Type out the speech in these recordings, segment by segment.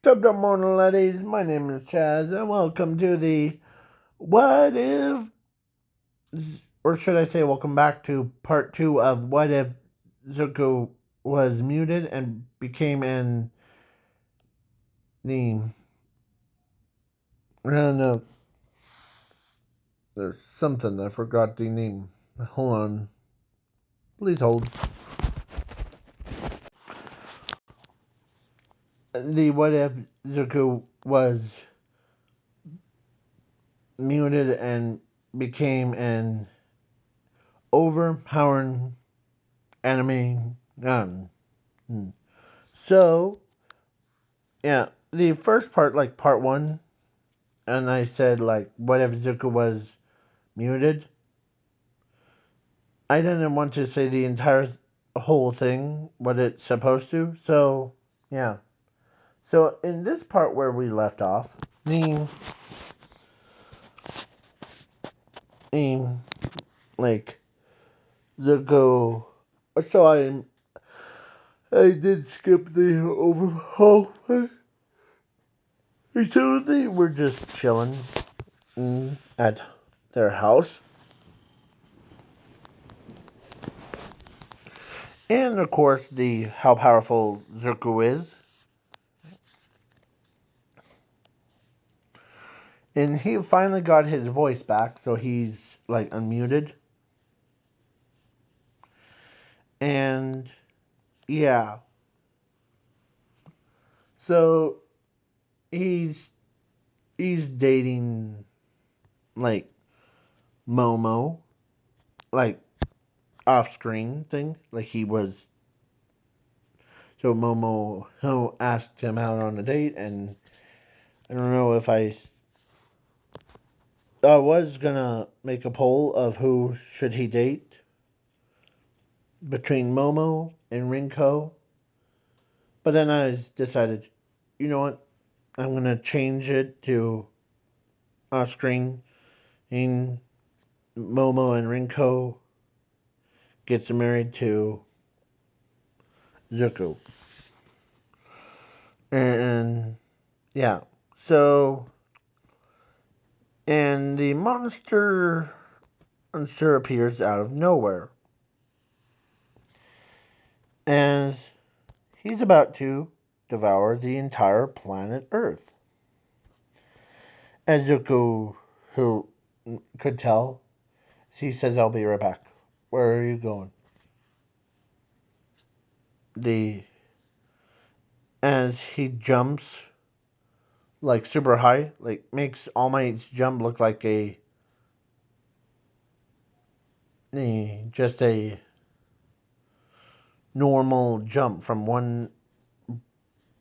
Good morning, ladies. My name is Chaz, and welcome to the What If, or should I say, welcome back to part two of What If Zuko was muted and became an the I don't know. There's something I forgot the name. Hold on, please hold. The What If Zuko was muted and became an overpowered enemy gun. So yeah, the first part, like part one, and I said, like, what if Zuko was muted? I didn't want to say the entire whole thing, what it's supposed to. So, yeah. So, in this part where we left off, the, the like, Zuko. So, I did skip the overhaul. So, they were just chilling at their house. And of course, the how powerful Zuko is. And he finally got his voice back, so he's like unmuted. And yeah. So he's he's dating like Momo, like off screen thing. Like he was so Momo asked him out on a date, and I don't know if I was gonna make a poll of who should he date between Momo and Rinko, but then I decided, you know what, I'm gonna change it to off screen. And Momo and Rinko gets married to Zuko, and yeah, so and the monster appears out of nowhere as he's about to devour the entire planet Earth. As Zuko, who could tell, he says, "I'll be right back." Where are you going? The as he jumps like super high, like makes All Might's jump look like just a normal jump from one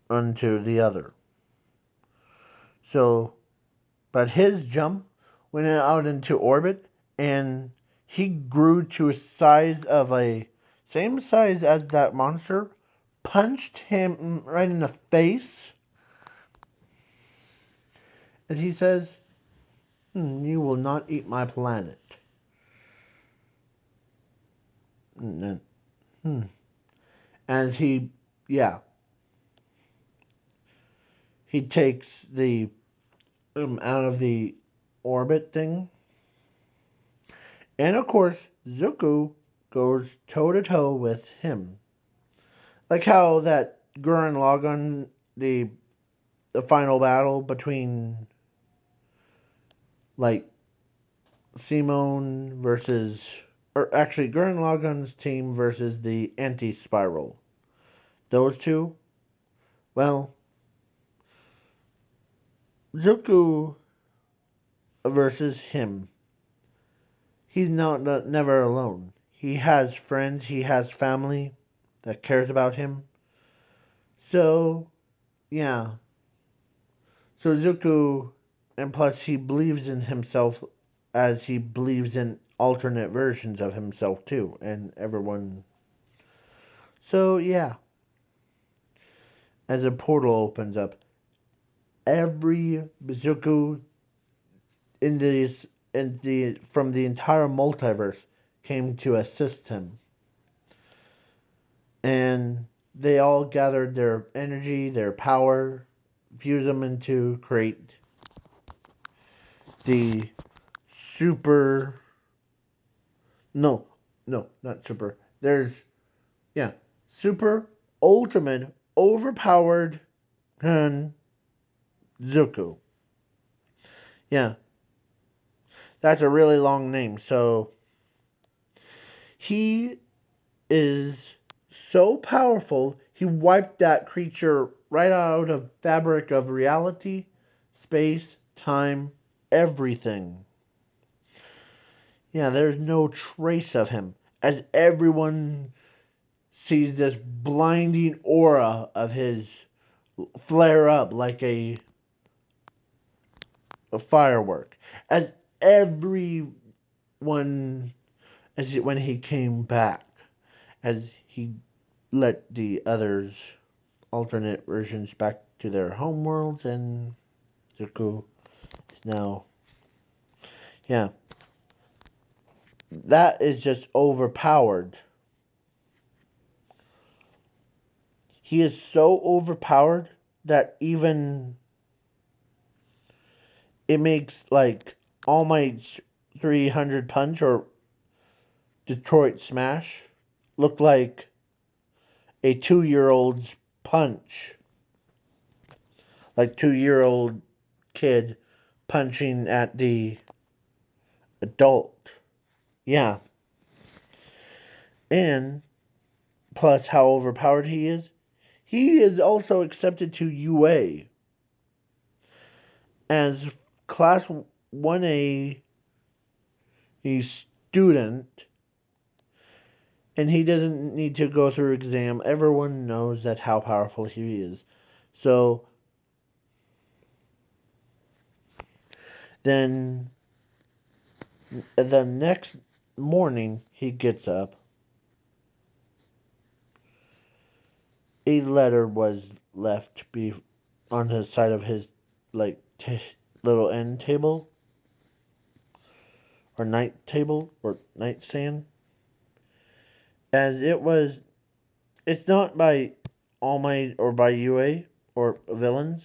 onto the other. So, but his jump went out into orbit, and he grew to a size of a same size as that monster, punched him right in the face, as he says, "You will not eat my planet." And then, as yeah, he takes the out of the orbit thing. And of course, Zuko goes toe to toe with him. Like how that Gurren Lagann, the final battle between like Simone versus, or actually Gurren Lagann's team versus the Anti-Spiral. Those two. Well, Zuko versus him. He's not never alone. He has friends. He has family that cares about him. So yeah, so Zuko, and plus he believes in himself as he believes in alternate versions of himself too, and everyone. So yeah, as a portal opens up, every Zuko in the from the entire multiverse came to assist him, and they all gathered their energy, their power, fuse them into create the super. No, no, not super. There's yeah, super ultimate overpowered Zuko. Yeah, that's a really long name. So he is so powerful. He wiped that creature right out of fabric of reality, space, time, everything. Yeah, there's no trace of him. As everyone sees this blinding aura of his flare up like a firework. As everyone, when he came back, as he let the others alternate versions back to their homeworlds, and Zuko is now, yeah, that is just overpowered. He is so overpowered that even it makes like All Might's 300 punch or Detroit Smash look like a 2 year old's punch. Like 2 year old kid punching at the adult. Yeah. And plus how overpowered he is also accepted to UA as class 1A a student, and he doesn't need to go through exam. Everyone knows that how powerful he is. So then the next morning he gets up. A letter was left on the side of his like little end table or night table or nightstand, as it's not by All Might or by UA or villains,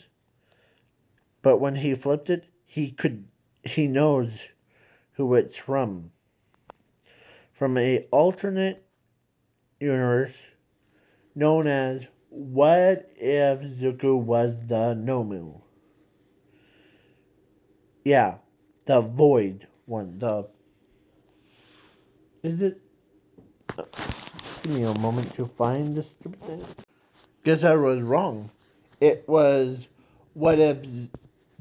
but when he flipped it, he knows who it's from a alternate universe known as What If Zuko Was the Nomu? Yeah, the Void one. The is it? Give me a moment to find this stupid thing. Guess I was wrong. It was What If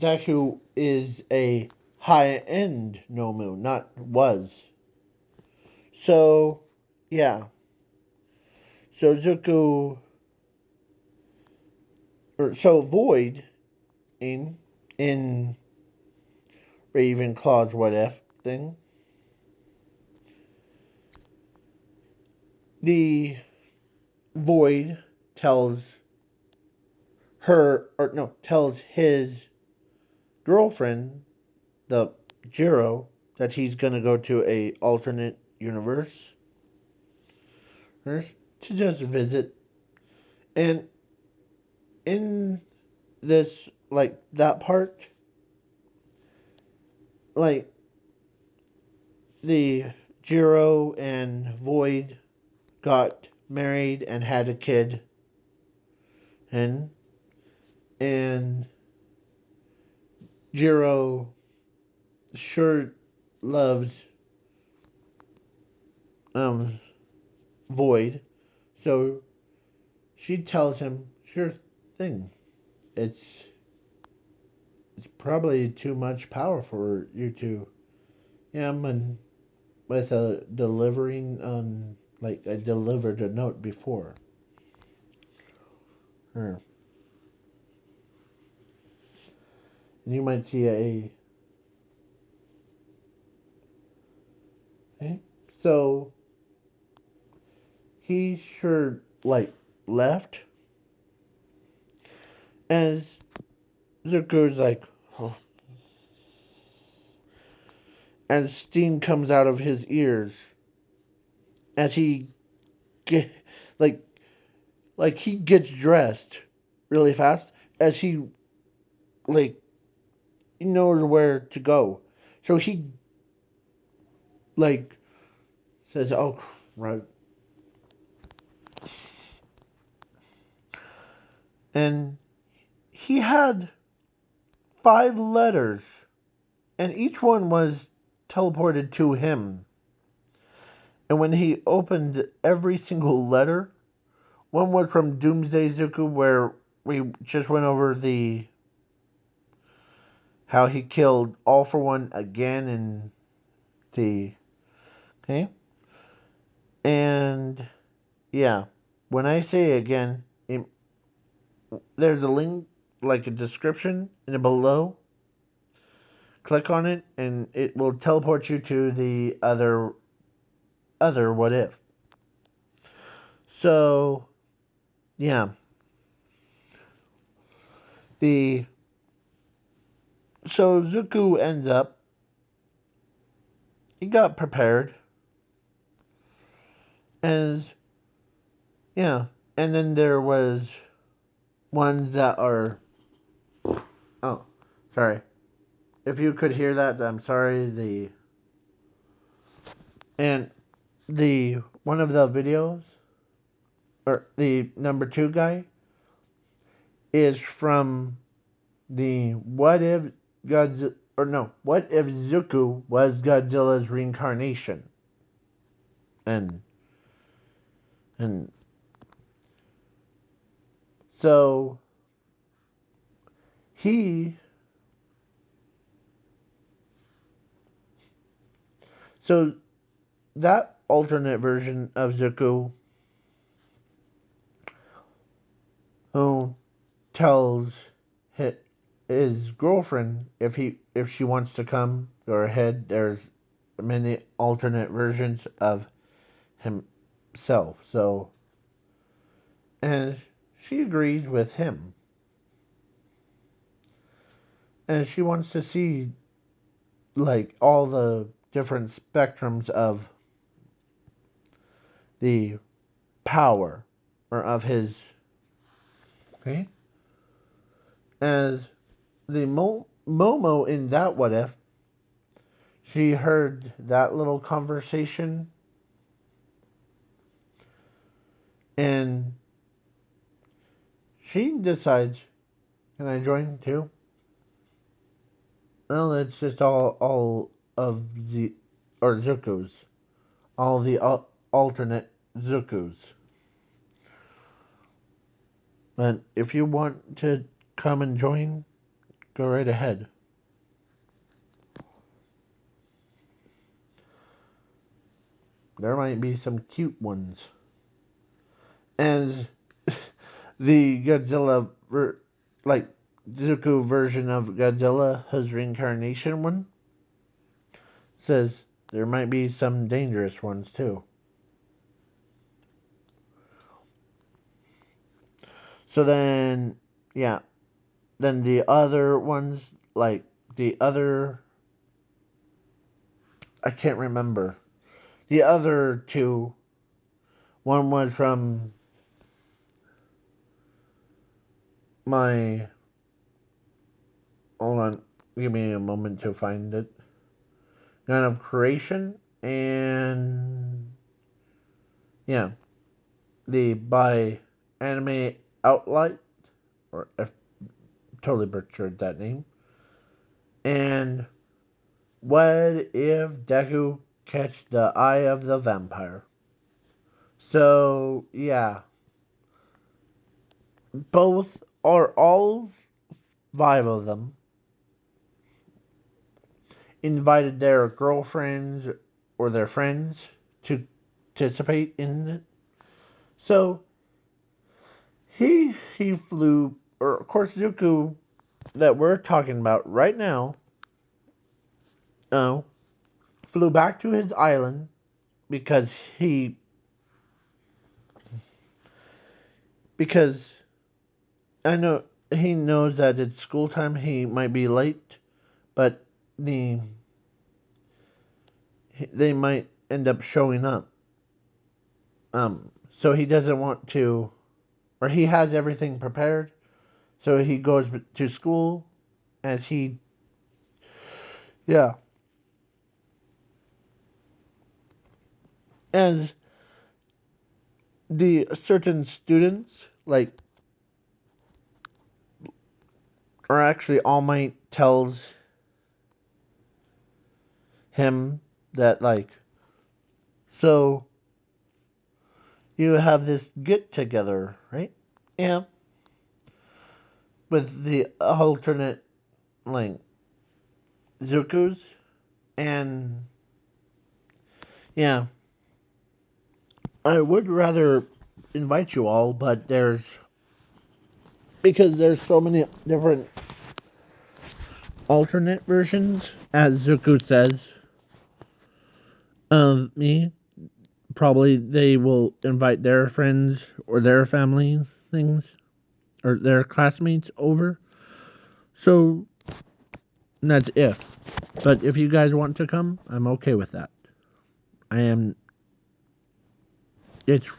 Deku is a high end Nomu, not was. So, yeah. So Zuko, or so Void in Ravenclaw's What If thing. The Void tells tells his girlfriend, the Jiro, that he's gonna go to a alternate universe to just visit. And in this, like that part, like the Jiro and Void got married and had a kid, and and Jiro sure loves um Void, so she tells him, "Sure thing. It's it's probably too much power for you to." Yeah, and with a delivering on like I delivered a note before. Her. And you might see a okay. So he sure like left as Zuko's like, oh, as steam comes out of his ears as he get like he gets dressed really fast as he like he knows where to go. So he like says, "Oh, right," and he had 5 letters, and each one was teleported to him. And when he opened every single letter, one was from Doomsday Zuko, where we just went over the how he killed All for One again in the okay, and yeah, when I say again, there's a link like a description in the below. Click on it, and it will teleport you to the other what if. So yeah, the so Zuko ends up he got prepared as yeah, and then there was ones that are oh sorry if you could hear that, I'm sorry. The one of the videos or the number 2 guy is from the what if Zuko was Godzilla's reincarnation, and and so he so that alternate version of Zuko who tells his girlfriend if she wants to come, go ahead. There's many alternate versions of himself. So and she agrees with him, and she wants to see like all the different spectrums of the power or of his okay as the Momo in that what if she heard that little conversation, and she decides, can I join too? Well, it's just all of the or Zuko's, all the alternate Zuko's. But if you want to come and join, go right ahead. There might be some cute ones. And the like Zuko version of Godzilla, his reincarnation one, says there might be some dangerous ones too. So then, yeah, then the other ones, like the other, I can't remember. The other two, one was from my, hold on, give me a moment to find it. None of Creation, and yeah, the by Anime Outlight, or I've totally butchered that name. And what if Deku catch the eye of the vampire? So yeah, both or all 5 of them invited their girlfriends or their friends to participate in it. So he flew, or of course Zuko that we're talking about right now, oh, flew back to his island because because I know he knows that it's school time. He might be late, but the they might end up showing up. So he doesn't want to, or he has everything prepared. So he goes to school, as he, yeah, as the certain students, like, or actually All Might tells him that, like, so you have this get together, right? Yeah, with the alternate, like, Zukus. And yeah, I would rather invite you all, but because there's so many different alternate versions, as Zuku says, of me. Probably they will invite their friends or their family things or their classmates over. So that's if. But if you guys want to come, I'm okay with that. I am. It's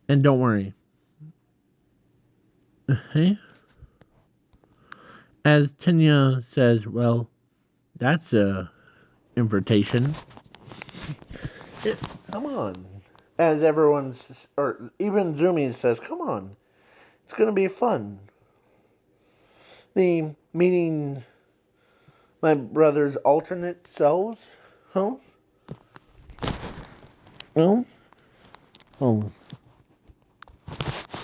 and don't worry. Hey, as Tanya says, well, that's a invitation. Come on. As everyone's, or even Zumi says, come on. It's gonna be fun. The meeting my brother's alternate selves. Huh? Well, oh.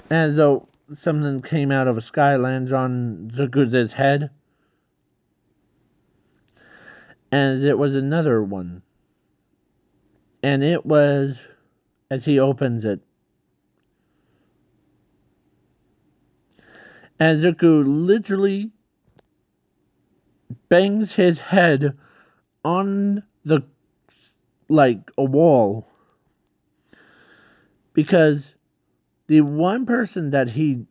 As though something came out of a sky, lands on Zuku's head. As it was another one. And it was, as he opens it, as Zuku literally bangs his head on the, like, a wall. Because the one person that he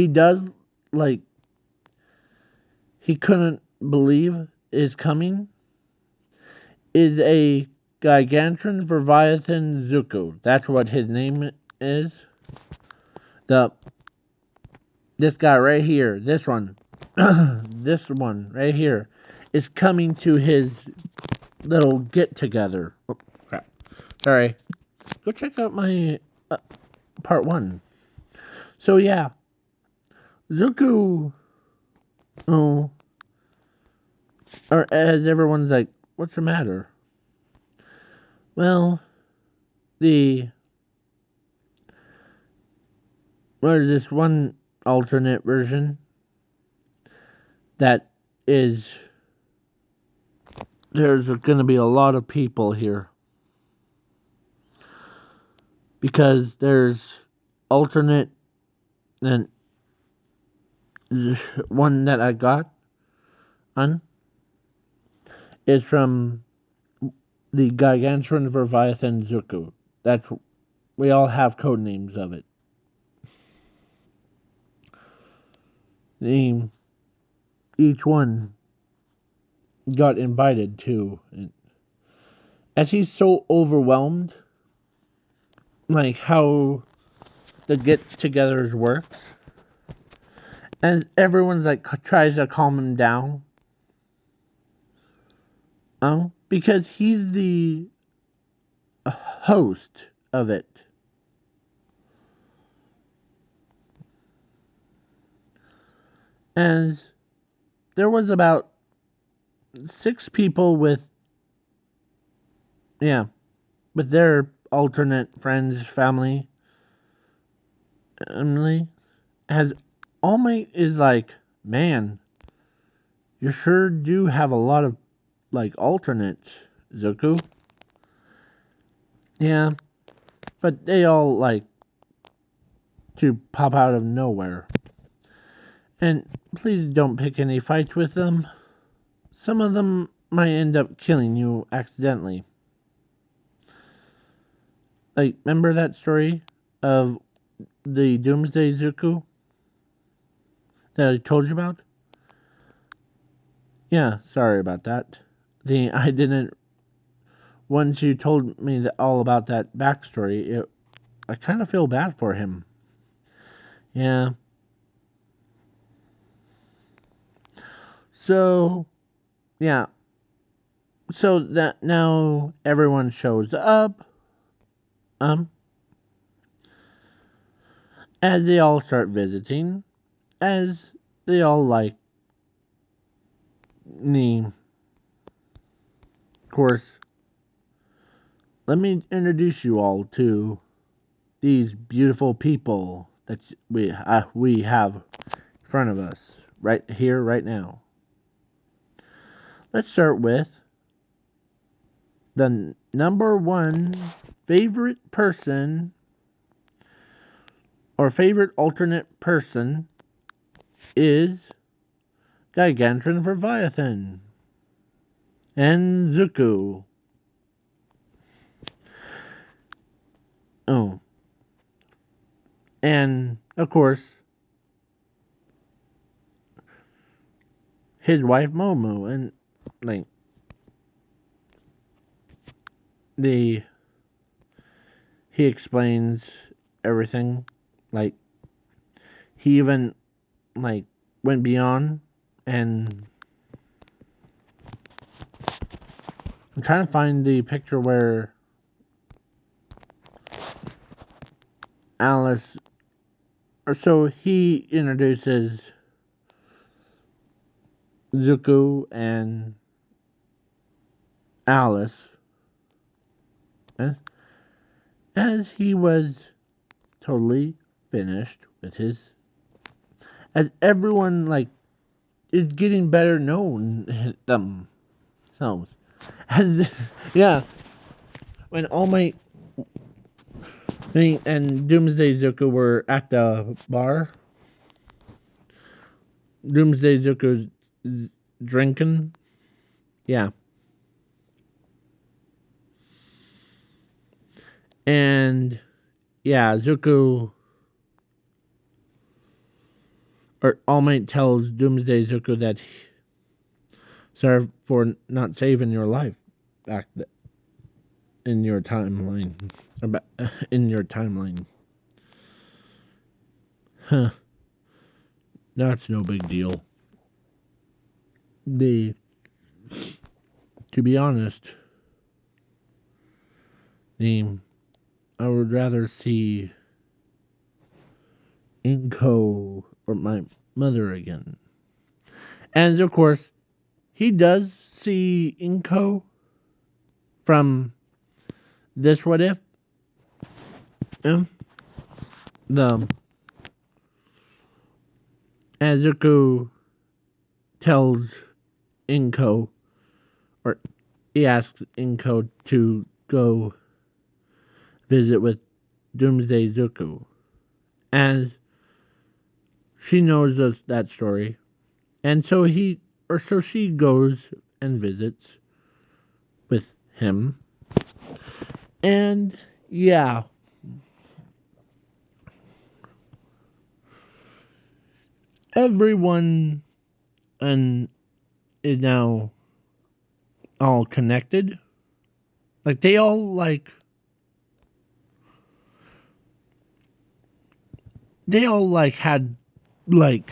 does, like, he couldn't believe is coming is a Gigantian Leviathan Zuko. That's what his name is. This guy right here, this one, this one right here, is coming to his little get together. Oh, crap. Sorry. Go check out my part 1. So yeah, Zuko. Oh, or as everyone's like, what's the matter? Well, there's this one alternate version that is, there's going to be a lot of people here because there's alternate, and one that I got on is from the Gigantian Leviathan Zuko. That's, we all have code names of it. Each one got invited to. As he's so overwhelmed, like how the get-togethers works, and everyone's like tries to calm him down, because he's the host of it. As there was about 6 people with their alternate friends, family. Emily, as All Might is like, man, you sure do have a lot of, like, alternates, Zuko. Yeah, but they all like to pop out of nowhere. And please don't pick any fights with them. Some of them might end up killing you accidentally. Like, remember that story of the Doomsday Zuko that I told you about? Yeah, sorry about that. I didn't. Once you told me all about that backstory, I kind of feel bad for him. Yeah. So, yeah. So that now everyone shows up. Um, as they all start visiting, as they all like me. Of course, let me introduce you all to these beautiful people that we have in front of us right here, right now. Let's start with the number one favorite person or favorite alternate person is Gigantron Leviathan and Zuko. Oh, and of course, his wife Momo, and like the he explains everything. Like he even like went beyond, and I'm trying to find the picture where Alice, or so he introduces Zuko and Alice as, as he was totally finished with his, as everyone like is getting better known themselves as yeah, when All Might and Doomsday Zuko were at the bar. Doomsday Zuko's drinking. Yeah. And yeah, Zuko or All Might tells Doomsday Zuko that sorry for not saving your life back in your timeline. In your timeline. Huh. That's no big deal. The to be honest, the I would rather see Inko or my mother again. And of course, he does see Inko from this What If. Um, the Azuko tells Inko, or he asks Inko to go visit with Doomsday Zuko, as she knows that story, and so so she goes and visits with him, and yeah, everyone and is now all connected. Like they all like had like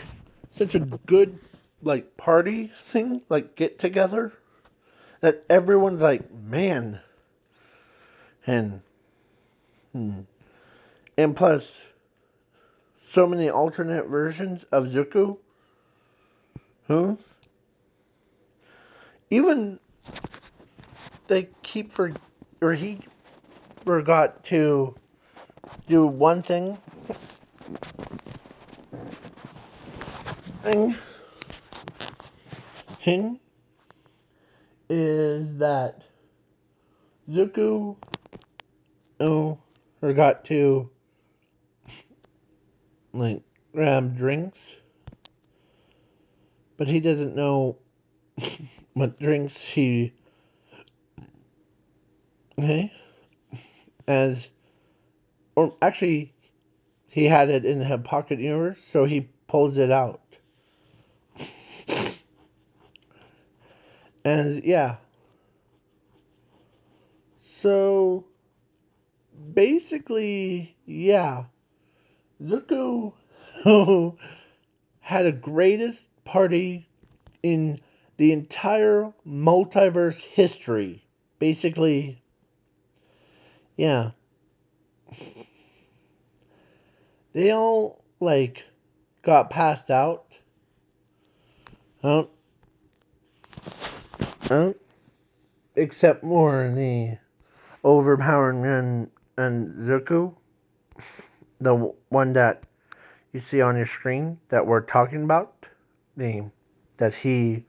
such a good like party thing, like get together that everyone's like, man, and hmm. And plus so many alternate versions of Zuko, who even they keep for or he forgot to do one thing is that Zuko forgot to like grab drinks, but he doesn't know what drinks he okay as or actually he had it in the pocket universe, so he pulls it out. And yeah, so basically, yeah, Zuko had a greatest party in the entire multiverse history. Basically, yeah. They all, like, got passed out. Oh, oh, except for the overpowered and Zuko, the one that you see on your screen that we're talking about, the that he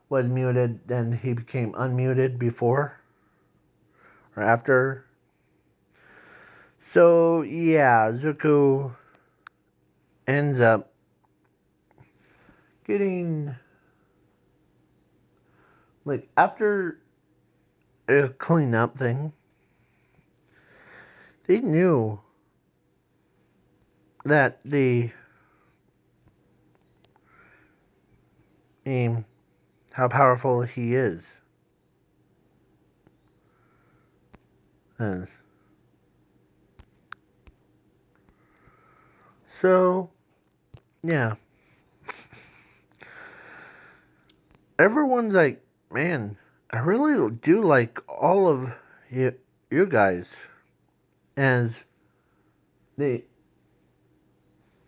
was muted, then he became unmuted before or after. So yeah, Zuko ends up getting, like, after a cleanup thing. They knew that the how powerful he is. Is. So yeah, everyone's like, man, I really do like all of you guys as the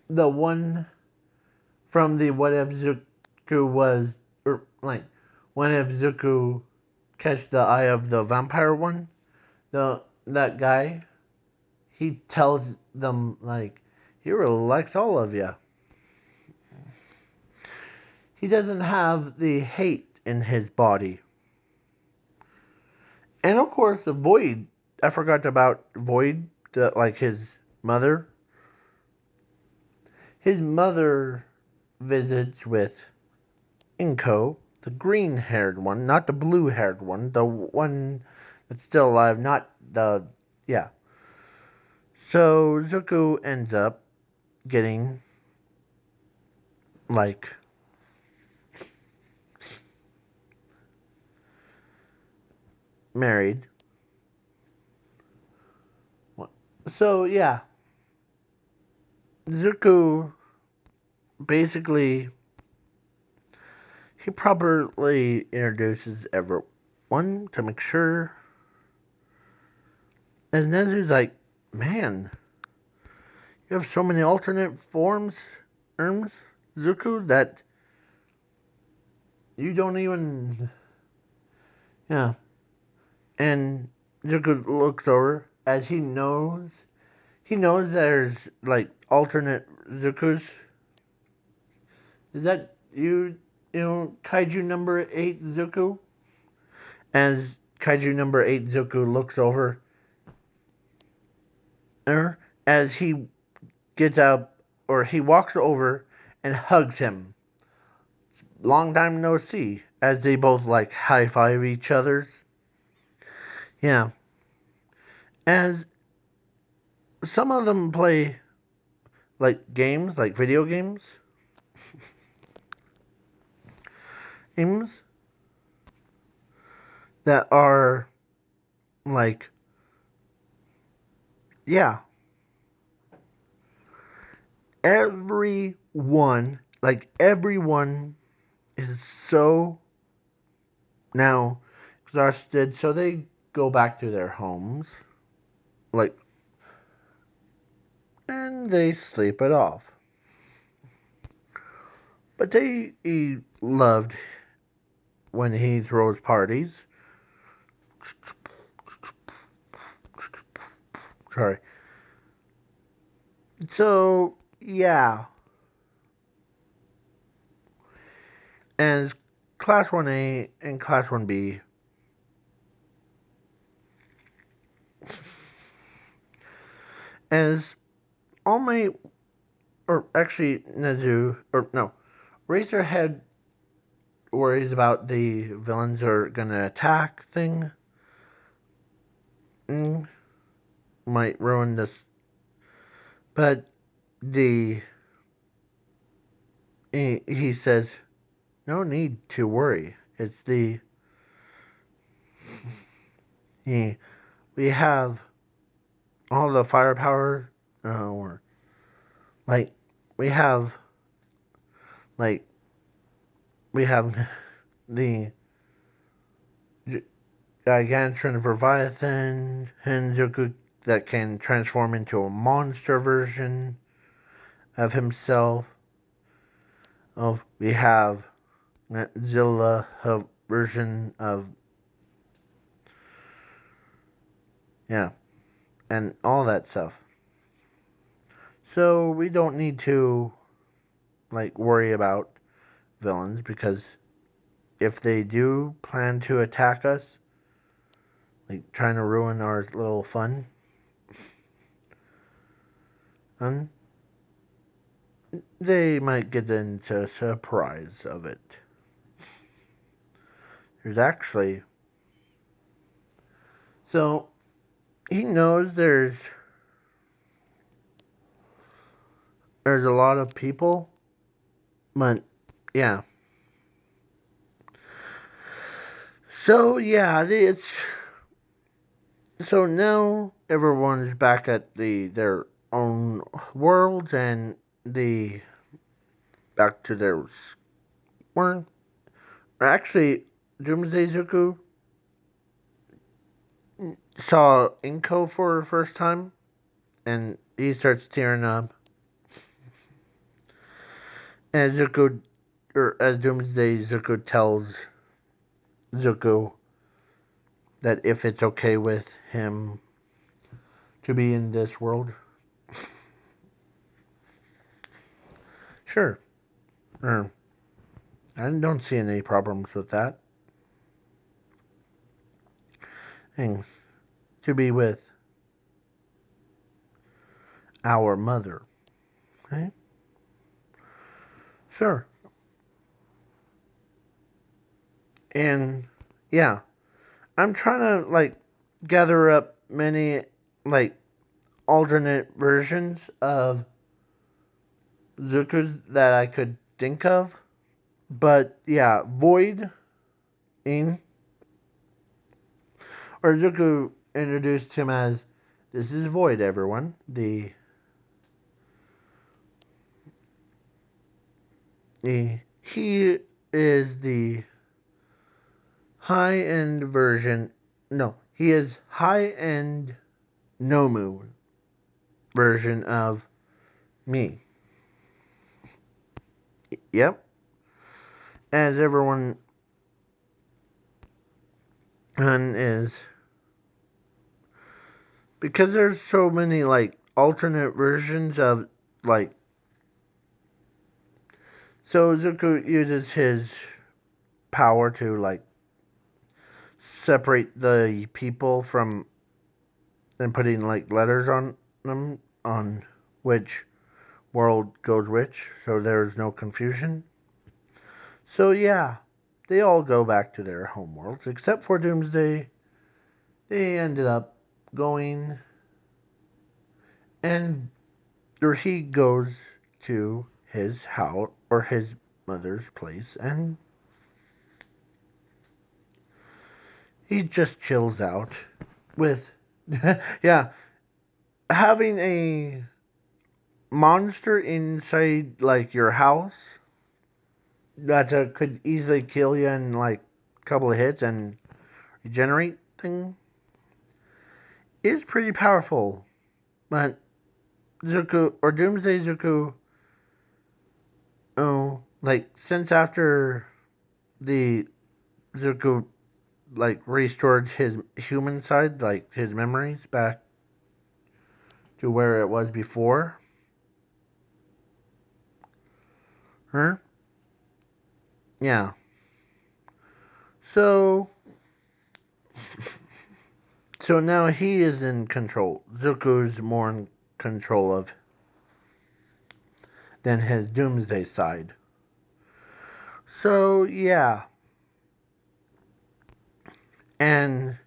one from the what if Zuko was, or like, what if Zuko catch the eye of the vampire one, that guy, he tells them, like, he really likes all of you. He doesn't have the hate in his body. And of course, the Void. I forgot about Void, like his mother. His mother visits with Inko, the green-haired one, not the blue-haired one, the one that's still alive, not the, yeah. So Zuko ends up getting, like, married. So yeah, Zuko basically, he properly introduces everyone to make sure. And Nezu's like, man, you have so many alternate forms, Zuko, that you don't even, yeah. And Zuko looks over as he knows there's, like, alternate Zukus. Is that Kaiju number 8 Zuko? As Kaiju number 8 Zuko looks over, as he gets up, or he walks over and hugs him. Long time no see, as they both, like, high five each other's. Yeah. As some of them play, like, games, like video games. Games that are, like, yeah. Everyone is so now exhausted, so they go back to their homes, like, and they sleep it off. But he loved when he throws parties. Sorry. So yeah, as Class 1A and Class 1B, as all my, or actually Nezu, or no, Razorhead worries about the villains are gonna attack thing. Might ruin this. But he says, no need to worry. It's we have all the firepower, or, like, we have, like, we have the Gargantuan Leviathan, Henzoku that can transform into a monster version of himself. We have Godzilla version of, yeah, and all that stuff. So we don't need to worry about villains, because if they do plan to attack us, trying to ruin our little fun, and they might get into a surprise of it. There's actually, so he knows there's a lot of people, but yeah. So yeah, so now everyone's back at their own worlds, and back to their world. Actually, Doomsday Zuko saw Inko for the first time, and he starts tearing up. As Doomsday Zuko tells Zuko that if it's okay with him to be in this world, sure. I don't see any problems with that. And to be with our mother, okay? Sure. And yeah, I'm trying to gather up many alternate versions of Zuko's that I could think of. But yeah, Void in or Zuko introduced him as, this is Void, everyone. He is the high end version. No, he is high end Nomu version of me. Yep. As everyone is, because there's so many alternate versions of so Zuko uses his power to separate the people from, and putting letters on them on which world goes which, so there's no confusion. So yeah, they all go back to their home worlds except for Doomsday. They ended up going, and or he goes to his house or his mother's place, and he just chills out with yeah, having a monster inside your house that could easily kill you in a couple of hits and regenerate thing is pretty powerful. But Zuko or Doomsday Zuko, oh, since after the Zuko restored his human side, his memories back to where it was before her. Yeah. So now he is in control. Zuko's more in control of than his Doomsday side. So yeah. And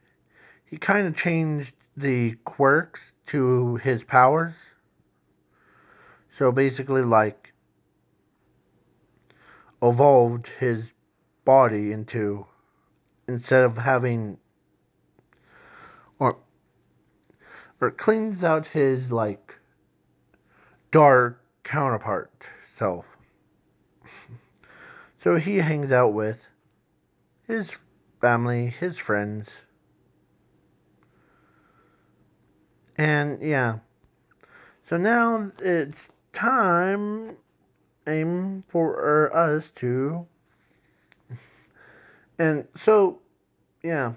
he kind of changed the quirks to his powers. So basically evolved his body into, instead of having or cleans out his dark counterpart self. So he hangs out with his family, his friends. And yeah. So now it's time aim for us to. And so, yeah.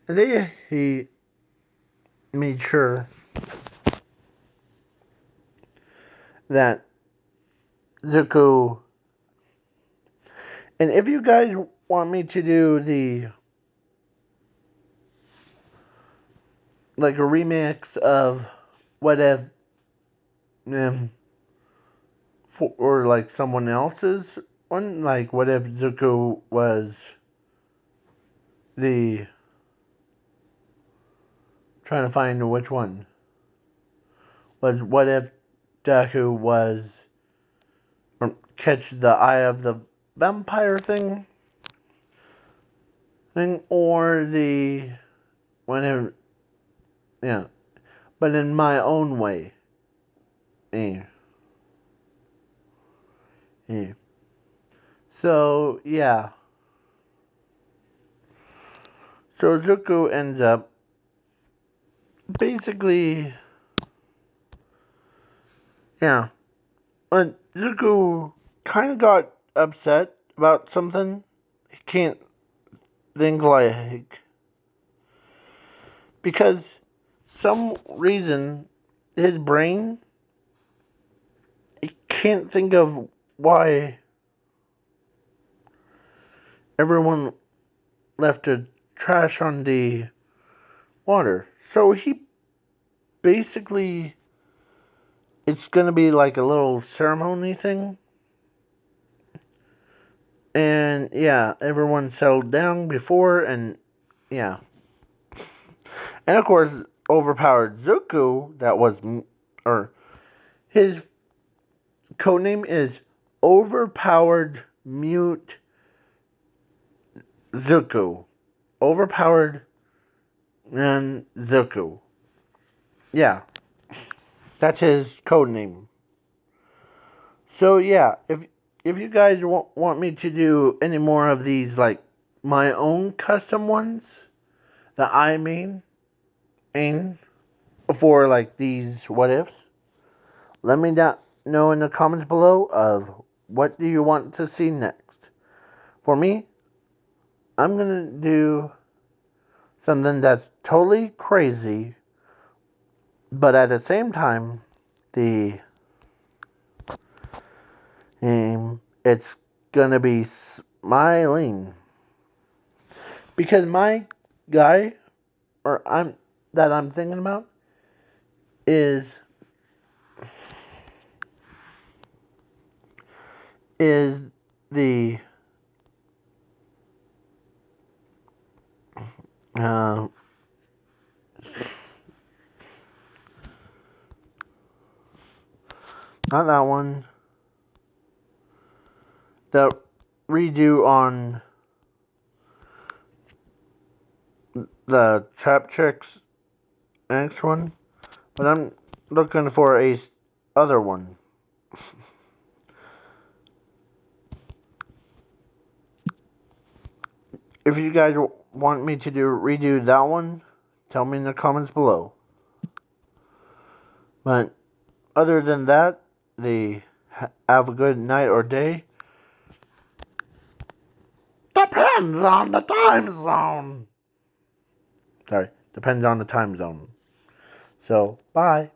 And he made sure that Zuko. And if you guys want me to do the like a remix of what if for, or like someone else's one, like what if Zuko was the trying to find which one was what if Deku was or catch the eye of the vampire thing or the whenever yeah, but in my own way. Eh. Eh. So yeah. So Zuko ends up basically yeah. But Zuko kind of got upset about something. He can't think like because some reason his brain he can't think of why everyone left the trash on the water. So he basically it's gonna be like a little ceremony thing. And yeah, everyone settled down before and yeah. And of course, overpowered Zuko that was or his codename is overpowered mute Zuko. Overpowered and Zuko. Yeah, that's his code name. So yeah, if you guys want me to do any more of these, like my own custom ones that I made for like these what ifs, let me know in the comments below of what do you want to see next. For me, I'm gonna do something that's totally crazy, but at the same time, the it's gonna be smiling because my guy or I'm thinking about is is the uh, not that one, the redo on the Trap Chicks next one, but I'm looking for a other one. If you guys want me to redo that one, tell me in the comments below. But other than that, have a good night or day. Depends on the time zone. Sorry, depends on the time zone. So, bye.